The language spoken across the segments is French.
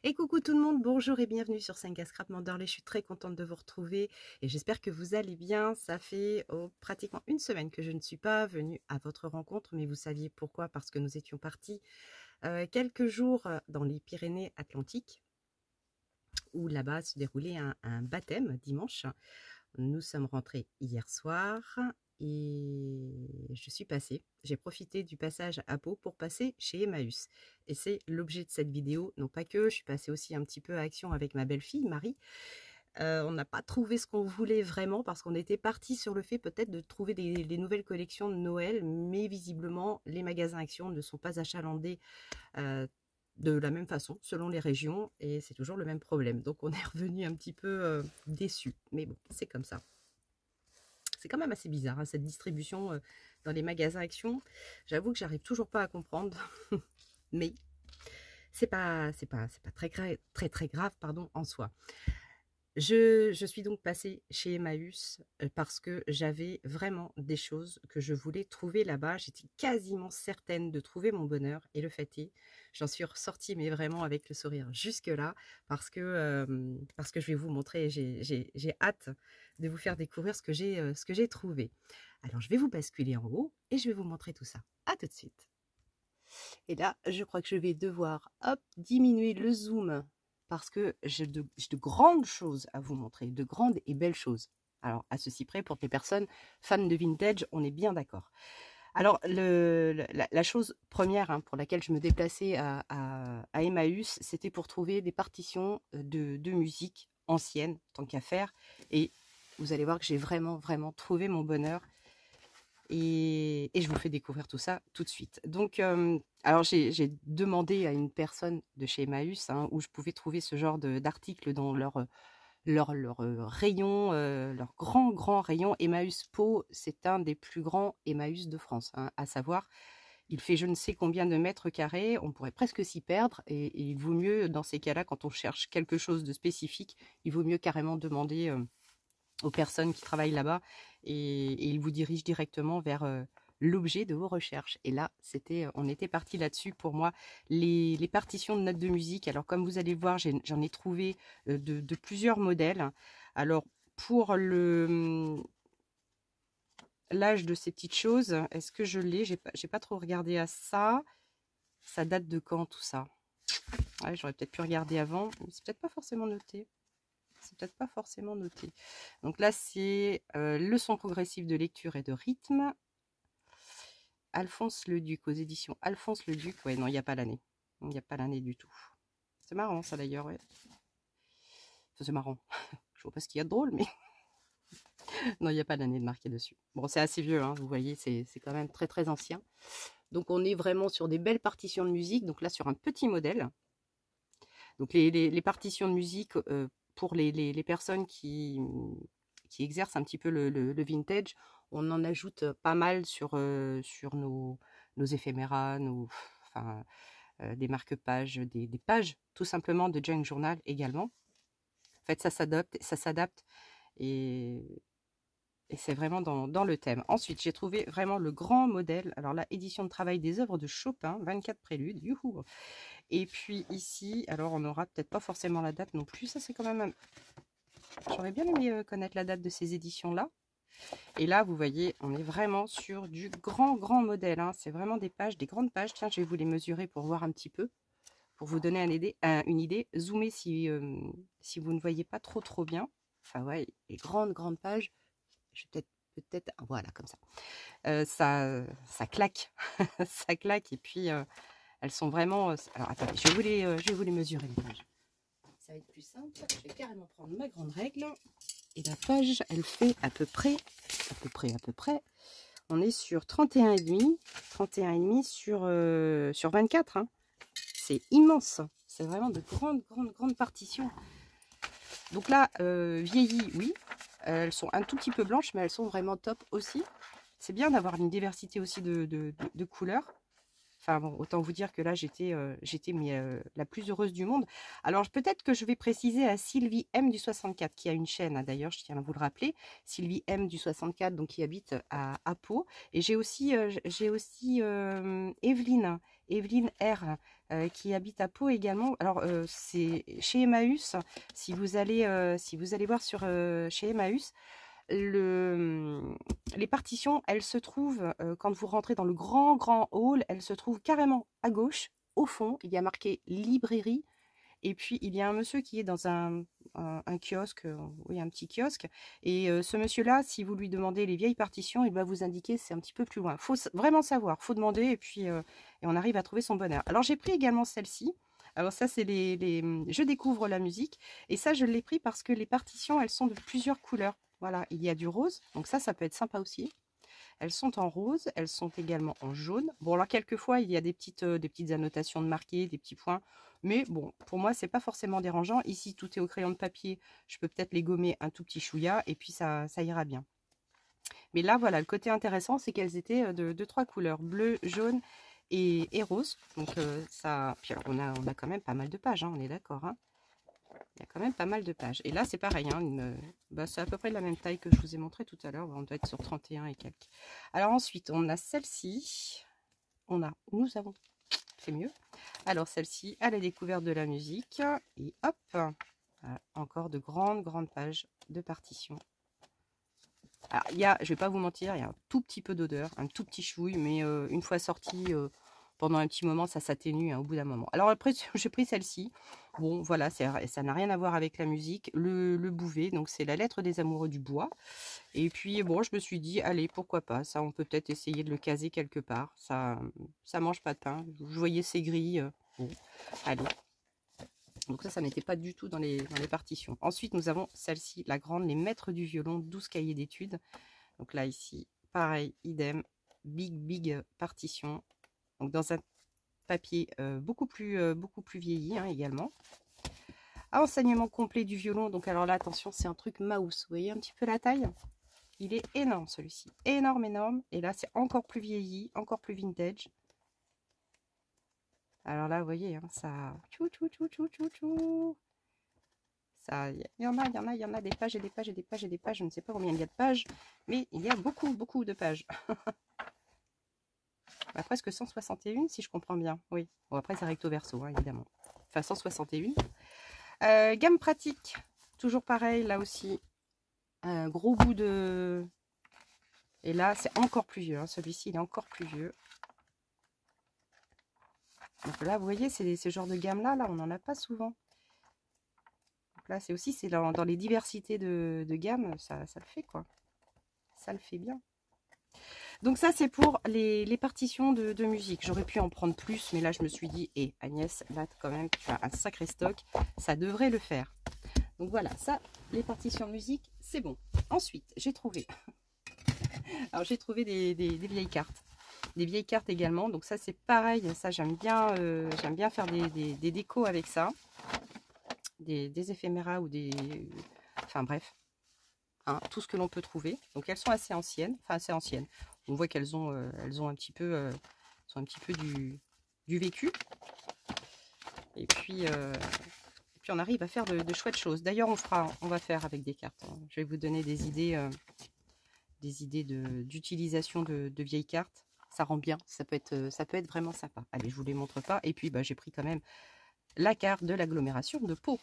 Et coucou tout le monde, bonjour et bienvenue sur 5 Scrap Manderley. Je suis très contente de vous retrouver et j'espère que vous allez bien. Ça fait pratiquement une semaine que je ne suis pas venue à votre rencontre, mais vous saviez pourquoi? Parce que nous étions partis quelques jours dans les Pyrénées-Atlantiques, où là-bas se déroulait un baptême dimanche. Nous sommes rentrés hier soir et j'ai profité du passage à Pau pour passer chez Emmaüs. Et c'est l'objet de cette vidéo, non pas que, je suis passée aussi un petit peu à Action avec ma belle-fille, Marie. On n'a pas trouvé ce qu'on voulait vraiment parce qu'on était parti sur le fait peut-être de trouver des nouvelles collections de Noël, mais visiblement les magasins Action ne sont pas achalandés de la même façon selon les régions et c'est toujours le même problème. Donc on est revenu un petit peu déçus, mais bon, c'est comme ça. C'est quand même assez bizarre hein, cette distribution dans les magasins Action. J'avoue que j'arrive toujours pas à comprendre, mais c'est pas très grave pardon en soi. Je suis donc passée chez Emmaüs parce que j'avais vraiment des choses que je voulais trouver là-bas. J'étais quasiment certaine de trouver mon bonheur et le fait est, j'en suis ressortie mais vraiment avec le sourire jusque-là parce que je vais vous montrer, j'ai hâte de vous faire découvrir ce que j'ai trouvé. Alors je vais vous basculer en haut et je vais vous montrer tout ça. À tout de suite. Et là, je crois que je vais devoir diminuer le zoom parce que j'ai de grandes choses à vous montrer, de grandes et belles choses. Alors, à ceci près, pour les personnes fans de vintage, on est bien d'accord. Alors, la chose première hein, pour laquelle je me déplaçais à Emmaüs, c'était pour trouver des partitions de musique ancienne, tant qu'à faire. Et vous allez voir que j'ai vraiment trouvé mon bonheur. Et je vous fais découvrir tout ça tout de suite. Donc, alors j'ai demandé à une personne de chez Emmaüs hein, où je pouvais trouver ce genre d'articles dans leur rayon, leur grand rayon. Emmaüs Pau, c'est un des plus grands Emmaüs de France, hein, à savoir, il fait je ne sais combien de mètres carrés, on pourrait presque s'y perdre, et il vaut mieux, dans ces cas-là, quand on cherche quelque chose de spécifique, il vaut mieux carrément demander aux personnes qui travaillent là-bas et ils vous dirigent directement vers l'objet de vos recherches. Et là, on était parti là-dessus pour moi. Les partitions de notes de musique, alors comme vous allez le voir, j'en ai trouvé de plusieurs modèles. Alors pour l'âge de ces petites choses, est-ce que je l'ai? J'ai pas trop regardé à ça. Ça date de quand tout ça? Ouais, j'aurais peut-être pu regarder avant, mais c'est peut-être pas forcément noté. C'est peut-être pas forcément noté. Donc là, c'est leçon progressive de lecture et de rythme. Alphonse Leduc, aux éditions Alphonse Leduc. Ouais, non, il n'y a pas l'année. Il n'y a pas l'année du tout. C'est marrant, ça d'ailleurs, ouais. Enfin, c'est marrant. Je vois pas ce qu'il y a de drôle, mais non, il n'y a pas l'année de marqué dessus. Bon, c'est assez vieux, hein, vous voyez, c'est quand même très ancien. Donc on est vraiment sur des belles partitions de musique. Donc là, sur un petit modèle. Donc les partitions de musique pour les personnes qui exercent un petit peu le vintage, on en ajoute pas mal sur nos éphéméras, enfin, des marque-pages, des pages tout simplement de junk journal également. En fait, ça s'adapte et c'est vraiment dans le thème. Ensuite, j'ai trouvé vraiment le grand modèle. Alors là, édition de travail des œuvres de Chopin, 24 préludes. Youhou! Et puis ici, alors on n'aura peut-être pas forcément la date non plus. Ça, c'est quand même... J'aurais bien aimé connaître la date de ces éditions-là. Et là, vous voyez, on est vraiment sur du grand modèle. Hein. C'est vraiment des pages, des grandes pages. Tiens, je vais vous les mesurer pour voir un petit peu. Pour vous donner une idée. Zoomez si vous ne voyez pas trop bien. Enfin, ouais, les grandes pages. Je vais peut-être... Voilà, comme ça. Ça claque. Ça claque. Et puis, elles sont vraiment... Alors, attendez, je vais vous les mesurer, les pages. Ça va être plus simple. Je vais carrément prendre ma grande règle. Et la page, elle fait à peu près, on est sur 31,5. 31,5 sur 24. Hein. C'est immense. C'est vraiment de grandes partitions. Donc là, vieillies, oui. Elles sont un tout petit peu blanches, mais elles sont vraiment top aussi. C'est bien d'avoir une diversité aussi de couleurs. Enfin bon, autant vous dire que là, j'étais la plus heureuse du monde. Alors peut-être que je vais préciser à Sylvie M du 64, qui a une chaîne, hein, d'ailleurs, je tiens à vous le rappeler. Sylvie M du 64, donc qui habite à Pau. Et j'ai aussi Evelyne R, qui habite à Pau également. Alors c'est chez Emmaüs, si vous allez voir sur chez Emmaüs, les partitions, elles se trouvent, quand vous rentrez dans le grand hall, elles se trouvent carrément à gauche, au fond. Il y a marqué librairie. Et puis, il y a un monsieur qui est dans un kiosque, oui, un petit kiosque. Et ce monsieur-là, si vous lui demandez les vieilles partitions, il va vous indiquer c'est un petit peu plus loin. Il faut vraiment savoir, il faut demander et puis et on arrive à trouver son bonheur. Alors, j'ai pris également celle-ci. Alors ça, c'est je découvre la musique. Et ça, je l'ai pris parce que les partitions, elles sont de plusieurs couleurs. Voilà, il y a du rose. Donc ça peut être sympa aussi. Elles sont en rose, elles sont également en jaune. Bon, alors quelquefois, il y a des petites annotations de marqués, des petits points. Mais bon, pour moi, c'est pas forcément dérangeant. Ici, tout est au crayon de papier. Je peux peut-être les gommer un tout petit chouïa et puis ça ira bien. Mais là, voilà, le côté intéressant, c'est qu'elles étaient de 3 couleurs, bleu, jaune et rose. Donc ça, puis alors, on a quand même pas mal de pages, hein, on est d'accord, hein. Il y a quand même pas mal de pages. Et là, c'est pareil, hein, c'est à peu près la même taille que je vous ai montré tout à l'heure. On doit être sur 31 et quelques. Alors ensuite, on a celle-ci. Nous avons, c'est mieux. Alors celle-ci, à la découverte de la musique. Et hop, encore de grandes pages de partition. Alors, je vais pas vous mentir, il y a un tout petit peu d'odeur, un tout petit chouille, mais une fois sorti, pendant un petit moment, ça s'atténue, hein, au bout d'un moment. Alors après, j'ai pris celle-ci. Bon, voilà, ça n'a rien à voir avec la musique. Le Bouvet, donc c'est la lettre des amoureux du bois. Et puis, bon, je me suis dit, allez, pourquoi pas. Ça, on peut peut-être essayer de le caser quelque part. Ça mange pas de pain. Je voyais ces grilles. Bon, allez. Donc ça n'était pas du tout dans les partitions. Ensuite, nous avons celle-ci, la grande, les maîtres du violon, 12 cahiers d'études. Donc là, ici, pareil, idem, big partition. Donc dans un papier beaucoup plus vieilli, hein, également. Enseignement complet du violon. Donc alors là, attention, c'est un truc mouse. Vous voyez un petit peu la taille? Il est énorme celui-ci. Énorme. Et là, c'est encore plus vieilli, encore plus vintage. Alors là, vous voyez, hein, ça... Ça, il y en a des pages et des pages et des pages et des pages. Je ne sais pas combien il y a de pages, mais il y a beaucoup de pages. Bah, presque 161, si je comprends bien. Oui. Bon, après, c'est recto verso, hein, évidemment. Enfin, 161. Gamme pratique. Toujours pareil, là aussi. Un gros bout de... Et là, c'est encore plus vieux. Hein. Celui-ci, il est encore plus vieux. Donc là, vous voyez, c'est ce genre de gamme-là, on n'en a pas souvent. Donc là, c'est dans les diversités de gamme, ça le fait, quoi. Ça le fait bien. Donc ça, c'est pour les partitions de musique. J'aurais pu en prendre plus, mais là, je me suis dit, Agnès, là, quand même, tu as un sacré stock. Ça devrait le faire. Donc voilà, ça, les partitions musique, c'est bon. Ensuite, j'ai trouvé... Alors, j'ai trouvé des vieilles cartes. Des vieilles cartes également. Donc ça, c'est pareil. Ça, j'aime bien faire des décos avec ça. Des éphéméras ou des... Enfin, bref. Hein, tout ce que l'on peut trouver. Donc, elles sont assez anciennes. Enfin, assez anciennes. On voit qu'elles ont un petit peu, du vécu. Et puis on arrive à faire de chouettes choses. D'ailleurs, on va faire avec des cartes. Hein. Je vais vous donner des idées d'utilisation de vieilles cartes. Ça rend bien. Ça peut être vraiment sympa. Allez, je vous les montre pas. Et puis, j'ai pris quand même la carte de l'agglomération de Pau.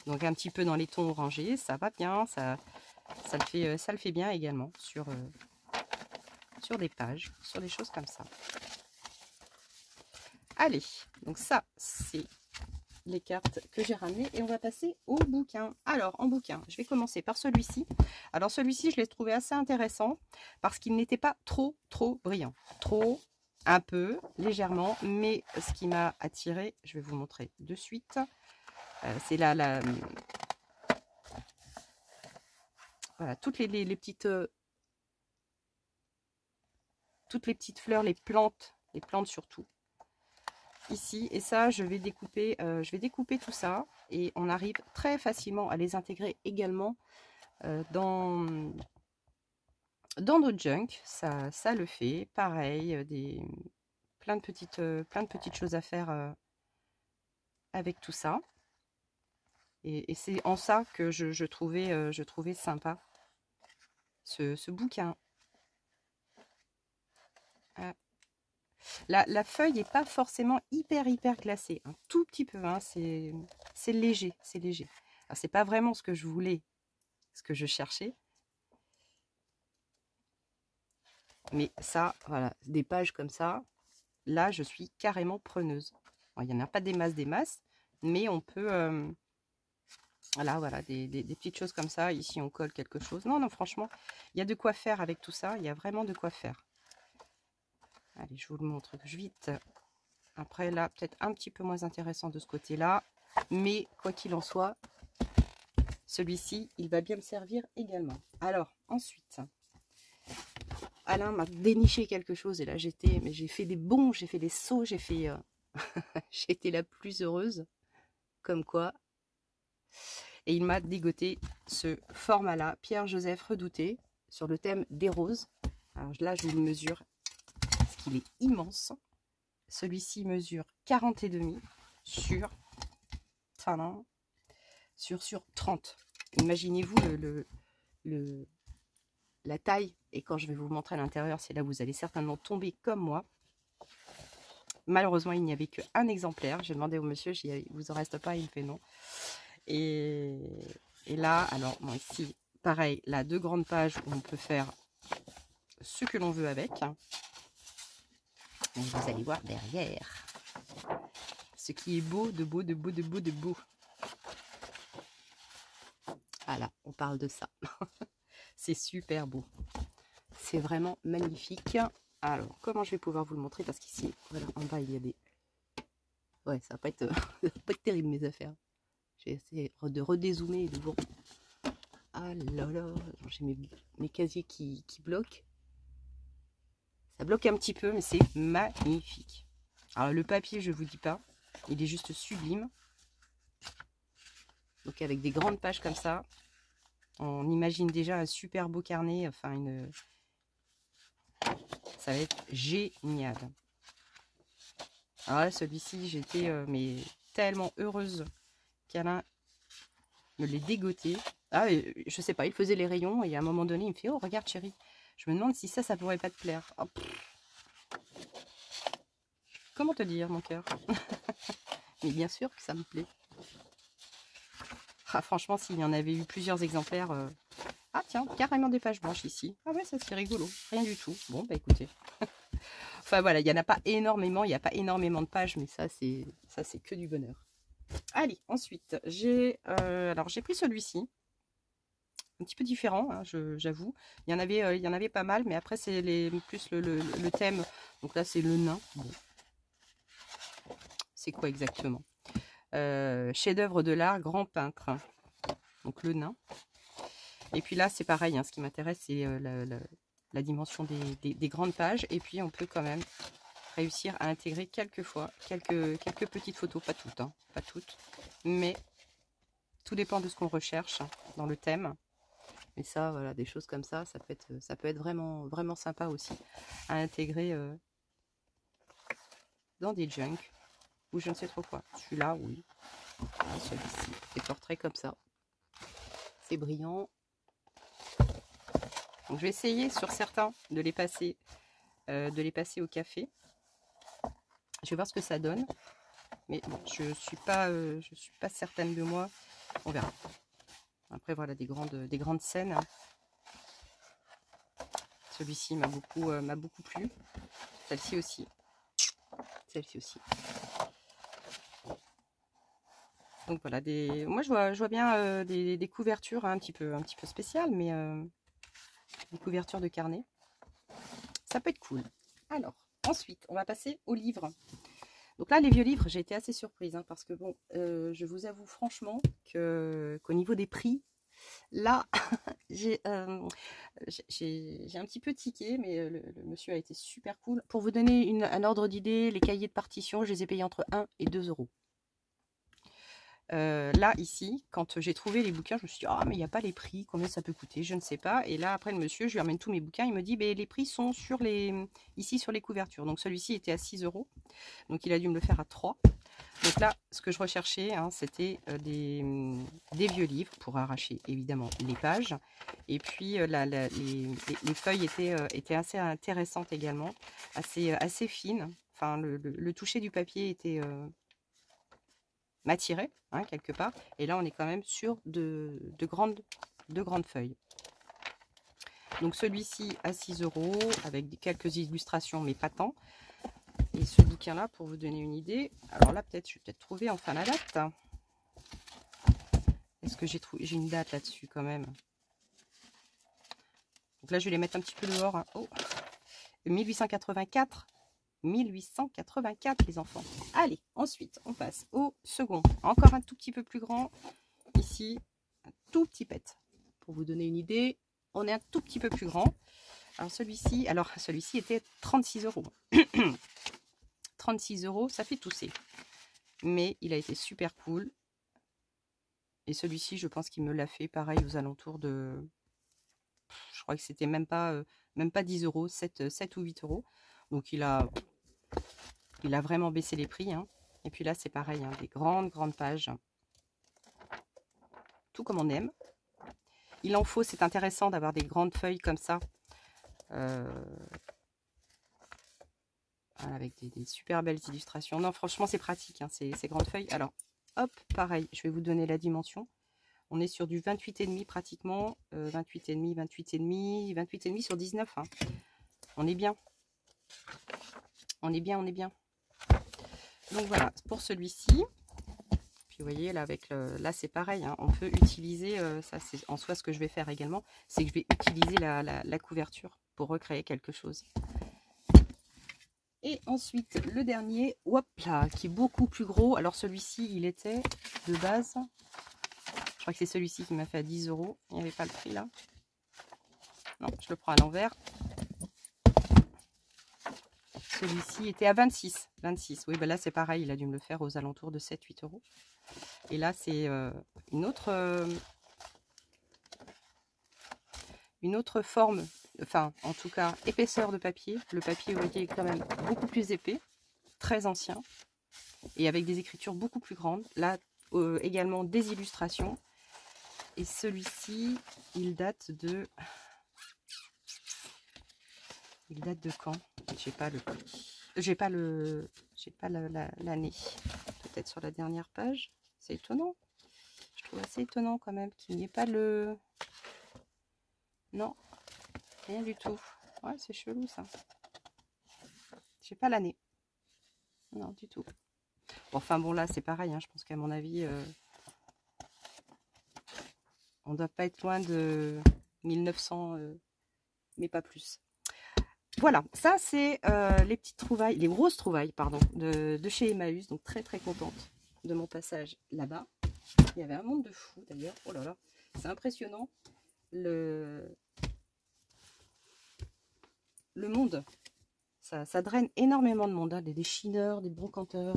Donc, un petit peu dans les tons orangés. Ça va bien. Ça le fait bien également sur des pages, sur des choses comme ça. Allez, donc ça, c'est les cartes que j'ai ramenées et on va passer au bouquin. Alors, en bouquin, je vais commencer par celui-ci. Alors, celui-ci, je l'ai trouvé assez intéressant parce qu'il n'était pas trop brillant. Trop, un peu, légèrement, mais ce qui m'a attiré, je vais vous montrer de suite, c'est voilà, toutes les petites... toutes les petites fleurs, les plantes surtout. Ici, et ça, je vais découper tout ça et on arrive très facilement à les intégrer également dans notre junk. Ça le fait. Pareil, plein de petites choses à faire avec tout ça. Et c'est en ça que je trouvais sympa ce bouquin. Ah. La feuille n'est pas forcément hyper glacée, un tout petit peu, hein, c'est léger, c'est léger. Alors c'est pas vraiment ce que je voulais, ce que je cherchais. Mais ça, voilà, des pages comme ça, là je suis carrément preneuse. Alors, il n'y en a pas des masses, mais on peut... voilà, des petites choses comme ça. Ici, on colle quelque chose. Non, non, franchement, il y a de quoi faire avec tout ça. Il y a vraiment de quoi faire. Allez, je vous le montre vite. Après, là, peut-être un petit peu moins intéressant de ce côté-là. Mais, quoi qu'il en soit, celui-ci, il va bien me servir également. Alors, ensuite, Alain m'a déniché quelque chose. Et là, j'ai fait des bonds, j'ai fait des sauts, j'ai fait... j'ai été la plus heureuse. Comme quoi... Et il m'a dégoté ce format-là, Pierre-Joseph Redouté, sur le thème des roses. Alors là, je vous le mesure, parce qu'il est immense. Celui-ci mesure 40,5 sur 30. Imaginez-vous la taille. Et quand je vais vous montrer à l'intérieur, c'est là où vous allez certainement tomber comme moi. Malheureusement, il n'y avait qu'un exemplaire. J'ai demandé au monsieur, il vous en reste pas? Il me fait non. Et là, alors, bon, ici, pareil, là, 2 grandes pages où on peut faire ce que l'on veut avec. Et vous allez voir derrière ce qui est beau, de beau. Voilà, on parle de ça. C'est super beau. C'est vraiment magnifique. Alors, comment je vais pouvoir vous le montrer? Parce qu'ici, voilà, en bas, il y a des... Ouais, ça va pas être, ça va pas être terrible, mes affaires. J'ai essayé de redézoomer et de vous... Ah là là, j'ai mes casiers qui bloquent. Ça bloque un petit peu, mais c'est magnifique. Alors le papier, je vous dis pas, il est juste sublime. Donc avec des grandes pages comme ça, on imagine déjà un super beau carnet. Enfin, ça va être génial. Alors là, celui-ci, j'étais mais tellement heureuse qu'Alain me l'ait dégoté. Ah, je sais pas, il faisait les rayons et à un moment donné, il me fait: oh, regarde chérie, je me demande si ça pourrait pas te plaire. Oh, comment te dire, mon cœur? Mais bien sûr que ça me plaît. Ah, franchement, s'il y en avait eu plusieurs exemplaires... Ah tiens, carrément des pages blanches ici. Ah ouais, ça c'est rigolo. Rien du tout. Bon, bah écoutez. Enfin voilà, il n'y en a pas énormément. Il n'y a pas énormément de pages, mais ça c'est que du bonheur. Allez, ensuite, j'ai pris celui-ci. Un petit peu différent, hein, j'avoue. Il y en avait pas mal, mais après c'est plus le thème. Donc là, c'est le nain. Bon. C'est quoi exactement? Chef-d'œuvre de l'art, grand peintre. Donc le nain. Et puis là, c'est pareil, hein, ce qui m'intéresse, c'est la dimension des grandes pages. Et puis, on peut quand même réussir à intégrer quelques petites photos. Pas toutes, hein, pas toutes. Mais tout dépend de ce qu'on recherche dans le thème. Et ça, voilà, des choses comme ça, ça peut être vraiment sympa aussi à intégrer dans des junks ou je ne sais trop quoi. Celui-là, oui. Ah, celui-ci, des portraits comme ça. C'est brillant. Donc, je vais essayer sur certains de les passer au café. Je vais voir ce que ça donne. Mais bon, je suis pas certaine de moi. On verra. Après, voilà, des grandes scènes. Celui-ci m'a beaucoup plu. Celle-ci aussi. Celle-ci aussi. Donc voilà, moi je vois bien des couvertures, hein, un petit peu spéciales, mais des couvertures de carnet. Ça peut être cool. Alors, ensuite, on va passer aux livres. Donc là, les vieux livres, j'ai été assez surprise, hein, parce que bon, je vous avoue franchement qu'au niveau des prix, là, j'ai un petit peu tiqué, mais le monsieur a été super cool. Pour vous donner un ordre d'idée, les cahiers de partition, je les ai payés entre 1 et 2 euros. Là, ici, quand j'ai trouvé les bouquins, je me suis dit, ah, mais il n'y a pas les prix, combien ça peut coûter, je ne sais pas. Et là, après, le monsieur, je lui ramène tous mes bouquins, il me dit, les prix sont sur ici sur les couvertures. Donc, celui-ci était à 6 €. Donc, il a dû me le faire à 3. Donc là, ce que je recherchais, hein, c'était des vieux livres pour arracher, évidemment, les pages. Et puis, les feuilles étaient assez intéressantes également, assez fines. Enfin, le toucher du papier était... m'attirait, hein, quelque part. Et là, on est quand même sur de grandes feuilles. Donc celui-ci à 6 € avec quelques illustrations, mais pas tant. Et ce bouquin-là, pour vous donner une idée, alors là, je vais peut-être trouver enfin la date. Est-ce que j'ai une date là-dessus quand même? Donc là, je vais les mettre un petit peu dehors. Hein. Oh, 1884. 1884, les enfants. Allez, ensuite, on passe au second. Encore un tout petit peu plus grand. Ici, un tout petit pet. Pour vous donner une idée, on est un tout petit peu plus grand. Alors celui-ci était 36 €. 36 €, ça fait tousser. Mais il a été super cool. Et celui-ci, je pense qu'il me l'a fait pareil aux alentours de... Je crois que c'était même pas 10 €, 7 ou 8 €. Donc il a vraiment baissé les prix. Hein. Et puis là, c'est pareil, hein, des grandes pages. Tout comme on aime. Il en faut, c'est intéressant d'avoir des grandes feuilles comme ça. Avec des super belles illustrations. Non, franchement, c'est pratique, hein, ces grandes feuilles. Alors, hop, pareil, je vais vous donner la dimension. On est sur du 28,5 pratiquement. 28,5, 28,5, 28,5 sur 19. Hein. On est bien. On est bien, on est bien. Donc voilà, pour celui-ci. Puis vous voyez, là, là c'est pareil. Hein, on peut utiliser, ça c'est en soi ce que je vais faire également, c'est que je vais utiliser la couverture pour recréer quelque chose. Et ensuite, le dernier, hop là, qui est beaucoup plus gros. Alors celui-ci, il était de base, je crois que c'est celui-ci qui m'a fait à 10 €. Il n'y avait pas le prix là. Non, je le prends à l'envers. Celui-ci était à 26. 26. Oui, ben là c'est pareil, il a dû me le faire aux alentours de 7-8 €. Et là, c'est une autre forme, enfin en tout cas épaisseur de papier. Le papier, vous voyez, est quand même beaucoup plus épais, très ancien, et avec des écritures beaucoup plus grandes. Là, également des illustrations. Et celui-ci, il date de... Il date de quand? J'ai pas le prix. J'ai pas l'année. Peut-être sur la dernière page. C'est étonnant. Je trouve assez étonnant quand même qu'il n'y ait pas le... Non, rien du tout. Ouais, c'est chelou ça. J'ai pas l'année. Non, du tout. Bon, enfin bon, là c'est pareil. Hein, je pense qu'à mon avis, on doit pas être loin de 1900, mais pas plus. Voilà, ça c'est les petites trouvailles, les grosses trouvailles, pardon, de chez Emmaüs. Donc très contente de mon passage là-bas. Il y avait un monde de fous d'ailleurs. Oh là là, c'est impressionnant. Le monde, ça draine énormément de monde. Hein, des chineurs, des brocanteurs,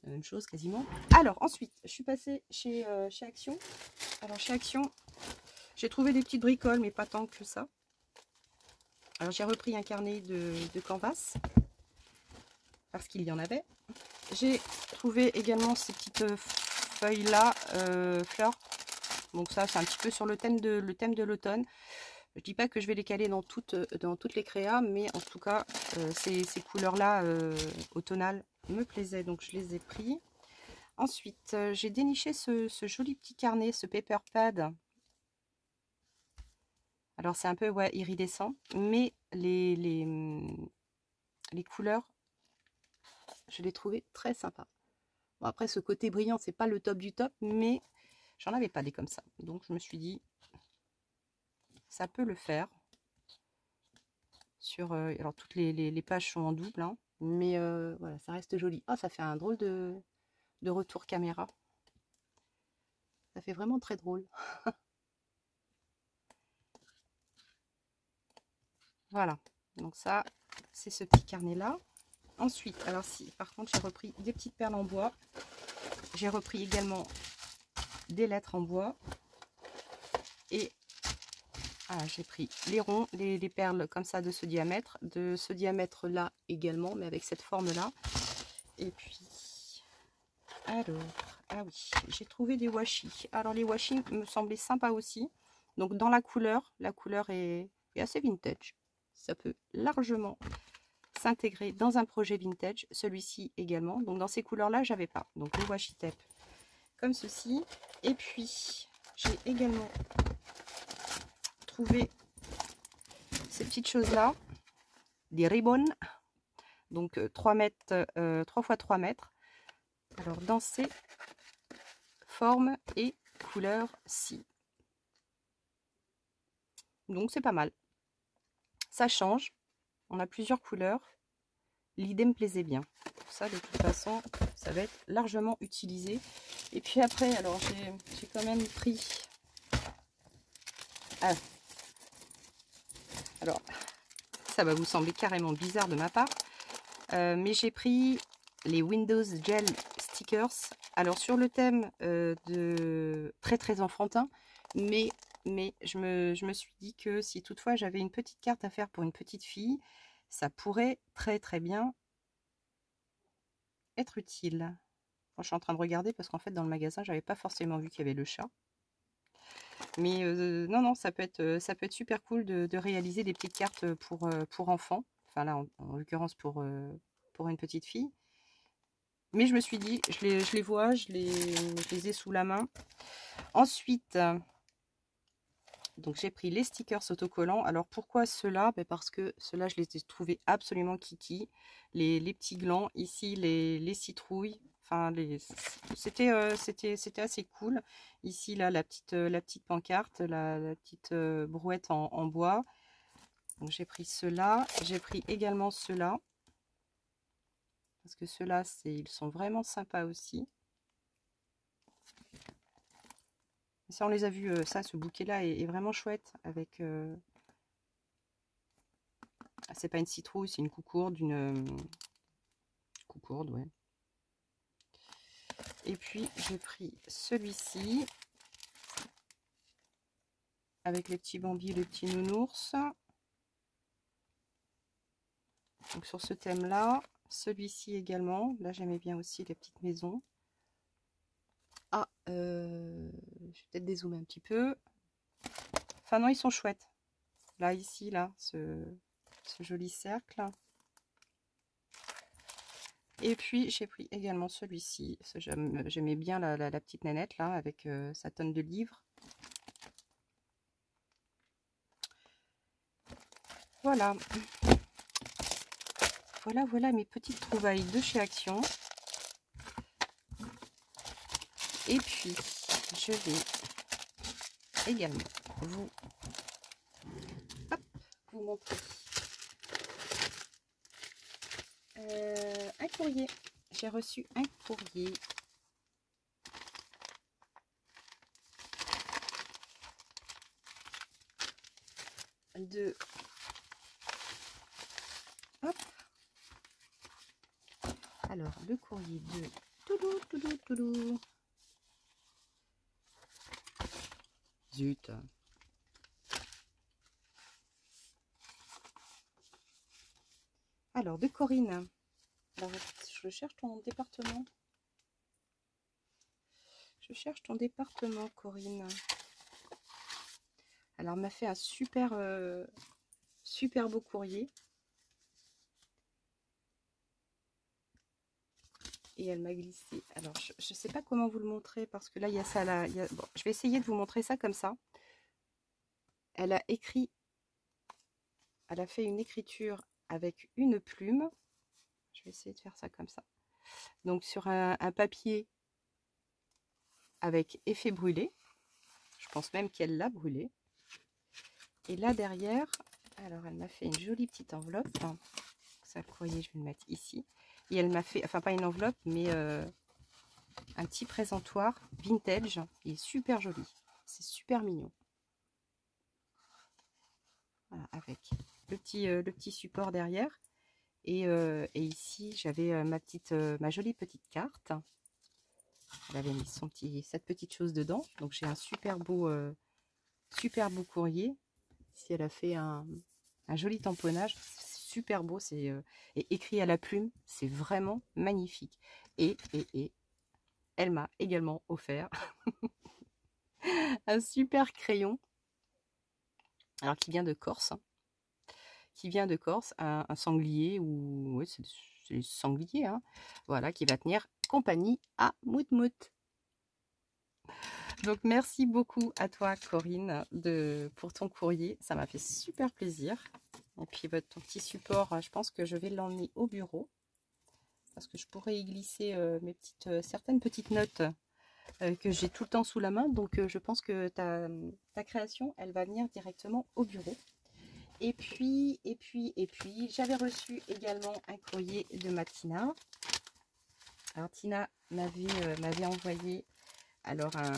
la même chose quasiment. Alors ensuite, je suis passée chez Action. Alors chez Action, j'ai trouvé des petites bricoles, mais pas tant que ça. Alors j'ai repris un carnet de canvas parce qu'il y en avait. J'ai trouvé également ces petites feuilles là, fleurs. Donc ça c'est un petit peu sur le thème de l'automne. Je dis pas que je vais les caler dans toutes les créas, mais en tout cas ces couleurs là automnales me plaisaient, donc je les ai pris. Ensuite j'ai déniché ce joli petit carnet, ce paper pad. Alors c'est un peu ouais, iridescent, mais les couleurs, je les trouvais très sympas. Bon, après ce côté brillant, c'est pas le top du top, mais j'en avais pas des comme ça. Donc je me suis dit, ça peut le faire. Sur, alors toutes les pages sont en double, hein, mais voilà, ça reste joli. Ah, ça fait un drôle de retour caméra. Ça fait vraiment très drôle. Voilà, donc ça, c'est ce petit carnet-là. Ensuite, alors si, par contre, j'ai repris des petites perles en bois. j'ai repris également des lettres en bois. Et j'ai pris les ronds, les perles comme ça de ce diamètre là également, mais avec cette forme là. Et puis, alors, ah oui, j'ai trouvé des washi. Alors les washi me semblaient sympas aussi. Donc dans la couleur est assez vintage. Ça peut largement s'intégrer dans un projet vintage. Celui-ci également. Donc dans ces couleurs-là, j'avais pas. Donc le washi tape comme ceci. Et puis, j'ai également trouvé ces petites choses-là. Des ribbons. Donc 3 mètres, 3 x 3 mètres. Alors dans ces formes et couleurs-ci. Donc c'est pas mal. Ça change. On a plusieurs couleurs. L'idée me plaisait bien. Pour ça, de toute façon, ça va être largement utilisé. Et puis après, alors j'ai quand même pris... Ah. Alors, ça va vous sembler carrément bizarre de ma part. Mais j'ai pris les Windows Gel Stickers. Alors sur le thème de très enfantin. Mais je me suis dit que si toutefois j'avais une petite carte à faire pour une petite fille, ça pourrait très bien être utile. Bon, je suis en train de regarder parce qu'en fait dans le magasin j'avais pas forcément vu qu'il y avait le chat. Mais non, ça peut être super cool de réaliser des petites cartes pour enfants. Enfin là en l'occurrence pour une petite fille. Mais je me suis dit, je les vois, je les ai sous la main. Ensuite, donc j'ai pris les stickers autocollants. Alors pourquoi ceux-là? Parce que ceux-là, je les ai trouvés absolument kiki. Les petits glands, ici les citrouilles. Enfin, c'était assez cool. Ici, là, la petite pancarte, la petite brouette en bois. Donc j'ai pris ceux-là. J'ai pris également ceux-là. Parce que ceux-là, ils sont vraiment sympas aussi. Ça, on les a vus, ce bouquet-là est vraiment chouette avec... c'est pas une citrouille, c'est une coucourde, coucourde, ouais. Et puis, j'ai pris celui-ci avec les petits bambis, les petits nounours. Donc, sur ce thème-là, celui-ci également. Là, j'aimais bien aussi les petites maisons. Ah, je vais peut-être dézoomer un petit peu. Enfin, non, ils sont chouettes. Là, ici, là, ce joli cercle. Et puis, j'ai pris également celui-ci. J'aimais bien la petite nénette, là, avec sa tonne de livres. Voilà. Voilà mes petites trouvailles de chez Action. Et puis, je vais également vous montrer un courrier. J'ai reçu un courrier de... Hop. Alors, le courrier de... Toudou. Zut. Alors, de Corinne. Alors, je cherche ton département. Je cherche ton département, Corinne. Alors, elle m'a fait un super beau courrier. Et elle m'a glissé. Alors, je ne sais pas comment vous le montrer parce que là, il y a ça là. Bon, je vais essayer de vous montrer ça comme ça. Elle a écrit, elle a fait une écriture avec une plume. Je vais essayer de faire ça comme ça. Donc, sur un papier avec effet brûlé. Je pense même qu'elle l'a brûlé. Et là, derrière, alors, elle m'a fait une jolie petite enveloppe. Ça, le courrier, je vais le mettre ici. Et elle m'a fait, enfin pas une enveloppe, mais un petit présentoir vintage. Il est super joli. C'est super mignon. Voilà, avec le petit support derrière. Et ici, j'avais ma jolie petite carte. Elle avait mis cette petite chose dedans. Donc j'ai un super beau courrier. Ici, elle a fait un joli tamponnage. Super beau, c'est écrit à la plume. C'est vraiment magnifique. Et elle m'a également offert un super crayon. Alors, qui vient de Corse. Un sanglier, ou oui, c'est sanglier, hein, voilà, qui va tenir compagnie à Moutmout. Donc merci beaucoup à toi Corinne pour ton courrier, ça m'a fait super plaisir. Et puis ton petit support, je pense que je vais l'emmener au bureau parce que je pourrais y glisser certaines petites notes que j'ai tout le temps sous la main. Donc je pense que ta création, elle va venir directement au bureau. Et puis, j'avais reçu également un courrier de ma Tina. Alors, Tina m'avait envoyé alors un...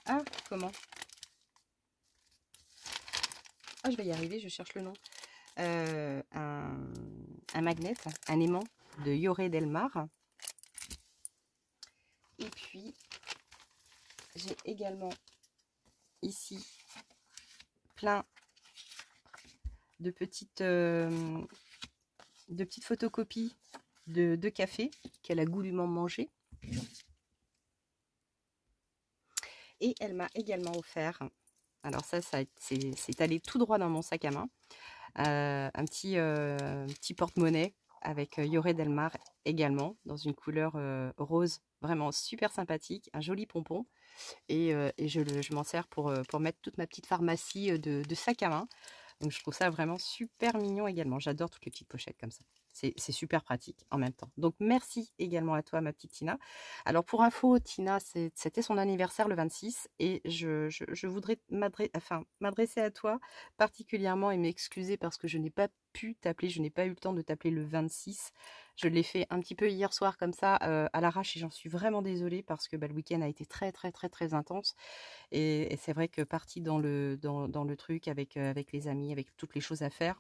Ah, comment? Ah, je vais y arriver, je cherche le nom. Un magnet, un aimant de Yoré Delmar. Et puis, j'ai également ici plein de petites photocopies de café qu'elle a goulûment mangé. Et elle m'a également offert, alors c'est allé tout droit dans mon sac à main, un petit porte-monnaie avec Yoré Delmar également, dans une couleur rose, vraiment super sympathique, un joli pompon. Et je m'en sers pour mettre toute ma petite pharmacie de sac à main. Donc je trouve ça vraiment super mignon également. J'adore toutes les petites pochettes comme ça. C'est super pratique en même temps. Donc merci également à toi ma petite Tina. Alors pour info, Tina, c'était son anniversaire le 26 et je voudrais m'adresser à toi particulièrement et m'excuser parce que je n'ai pas pu t'appeler, je n'ai pas eu le temps de t'appeler le 26. Je l'ai fait un petit peu hier soir comme ça à l'arrache et j'en suis vraiment désolée parce que le week-end a été très très très très intense. Et c'est vrai que partie dans le truc avec les amis, avec toutes les choses à faire,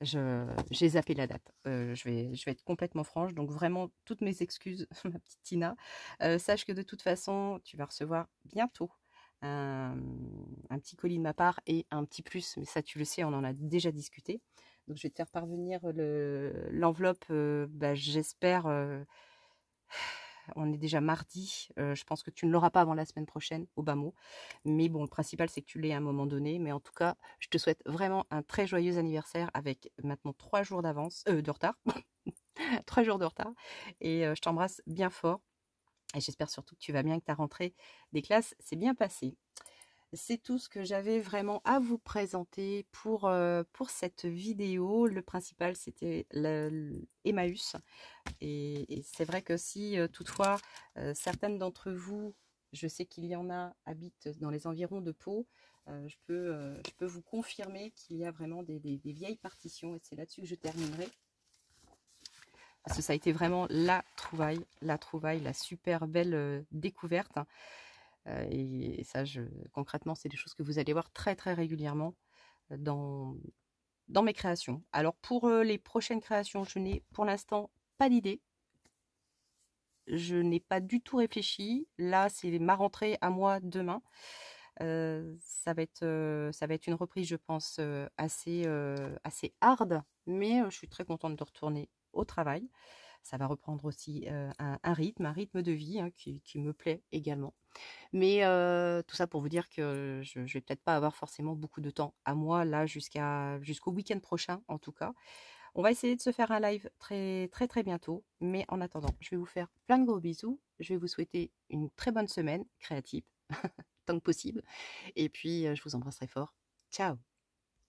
j'ai zappé la date. Je vais être complètement franche. Donc vraiment, toutes mes excuses, ma petite Tina. Sache que de toute façon, tu vas recevoir bientôt un petit colis de ma part et un petit plus. Mais ça, tu le sais, on en a déjà discuté. Donc je vais te faire parvenir l'enveloppe, j'espère... on est déjà mardi, je pense que tu ne l'auras pas avant la semaine prochaine, au bas mot. Mais bon, le principal, c'est que tu l'aies à un moment donné. Mais en tout cas, je te souhaite vraiment un très joyeux anniversaire avec maintenant 3 jours de retard. 3 jours de retard. Et je t'embrasse bien fort. Et j'espère surtout que tu vas bien, que ta rentrée des classes s'est bien passée. C'est tout ce que j'avais vraiment à vous présenter pour cette vidéo. Le principal, c'était Emmaüs. Et c'est vrai que si toutefois certaines d'entre vous, je sais qu'il y en a, habitent dans les environs de Pau, je peux vous confirmer qu'il y a vraiment des vieilles partitions et c'est là-dessus que je terminerai. Parce que ça a été vraiment la trouvaille, la super belle découverte. Et ça, concrètement, c'est des choses que vous allez voir très très régulièrement dans mes créations. Alors pour les prochaines créations, je n'ai pour l'instant pas d'idée. Je n'ai pas du tout réfléchi. Là, c'est ma rentrée à moi demain. Ça va être une reprise, je pense, assez hard, mais je suis très contente de retourner au travail. Ça va reprendre aussi un rythme de vie hein, qui me plaît également. Mais tout ça pour vous dire que je vais peut-être pas avoir forcément beaucoup de temps à moi là jusqu'au week-end prochain en tout cas. On va essayer de se faire un live très très très bientôt. Mais en attendant, je vais vous faire plein de gros bisous. Je vais vous souhaiter une très bonne semaine créative, tant que possible. Et puis je vous embrasse très fort. Ciao!